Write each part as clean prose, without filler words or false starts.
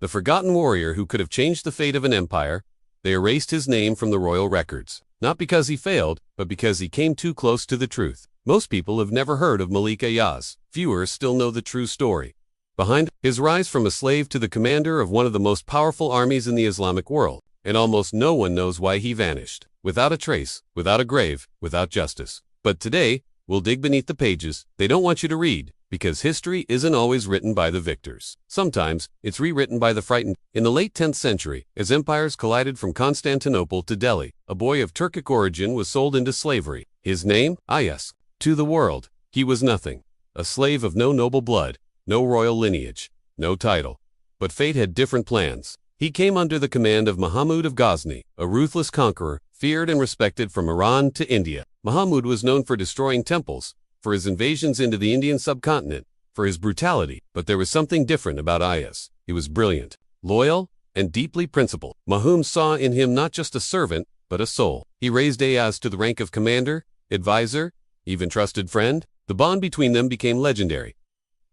the forgotten warrior who could have changed the fate of an empire. They erased his name from the royal records, not because he failed, but because he came too close to the truth. Most people have never heard of Malik Ayaz. Fewer still know the true story behind his rise from a slave to the commander of one of the most powerful armies in the Islamic world. And almost no one knows why he vanished, without a trace, without a grave, without justice. But today, we'll dig beneath the pages they don't want you to read, because history isn't always written by the victors. Sometimes, it's rewritten by the frightened. In the late 10th century, as empires collided from Constantinople to Delhi, a boy of Turkic origin was sold into slavery. His name, Ayas. To the world, he was nothing. A slave of no noble blood, no royal lineage, no title. But fate had different plans. He came under the command of Muhammad of Ghazni, a ruthless conqueror, feared and respected from Iran to India. Muhammad was known for destroying temples, for his invasions into the Indian subcontinent, for his brutality. But there was something different about Ayas. He was brilliant, loyal, and deeply principled. Muhammad saw in him not just a servant, but a soul. He raised Ayas to the rank of commander, advisor, even trusted friend. The bond between them became legendary,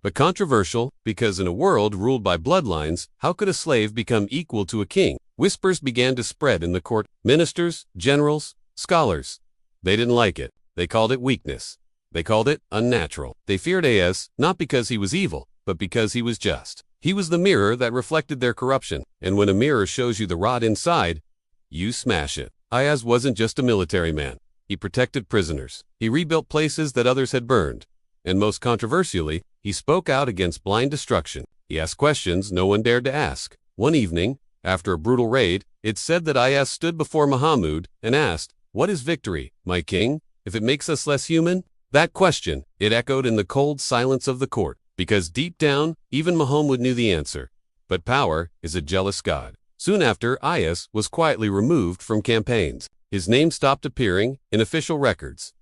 but controversial, because in a world ruled by bloodlines, how could a slave become equal to a king? Whispers began to spread in the court. Ministers, generals, scholars. They didn't like it. They called it weakness. They called it unnatural. They feared Ayas, not because he was evil, but because he was just. He was the mirror that reflected their corruption, and when a mirror shows you the rot inside, you smash it. Ayas wasn't just a military man. He protected prisoners. He rebuilt places that others had burned. And most controversially, he spoke out against blind destruction. He asked questions no one dared to ask. One evening, after a brutal raid, it's said that Ayas stood before Muhammad and asked, "What is victory, my king, if it makes us less human?" That question, it echoed in the cold silence of the court, because deep down, even Muhammad knew the answer. But power is a jealous god. Soon after, Ayas was quietly removed from campaigns. His name stopped appearing in official records.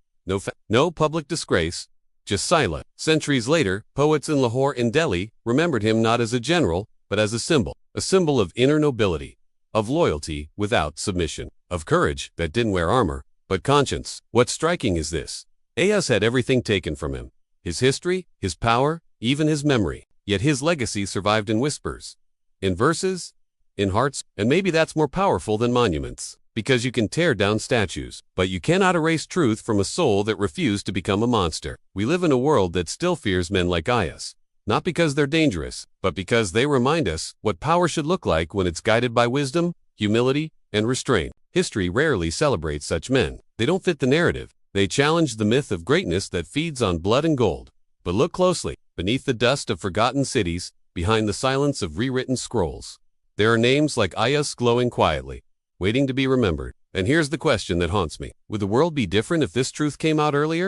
No public disgrace, just silent. Centuries later, poets in Lahore and Delhi remembered him not as a general, but as a symbol of inner nobility, of loyalty without submission, of courage that didn't wear armor, but conscience. What's striking is this. Ayas had everything taken from him. His history, his power, even his memory. Yet his legacy survived in whispers, in verses, in hearts, and maybe that's more powerful than monuments. Because you can tear down statues, but you cannot erase truth from a soul that refused to become a monster. We live in a world that still fears men like Ayas, not because they're dangerous, but because they remind us what power should look like when it's guided by wisdom, humility, and restraint. History rarely celebrates such men. They don't fit the narrative. They challenge the myth of greatness that feeds on blood and gold. But look closely. Beneath the dust of forgotten cities, behind the silence of rewritten scrolls, there are names like Ayas glowing quietly, waiting to be remembered. And here's the question that haunts me. Would the world be different if this truth came out earlier?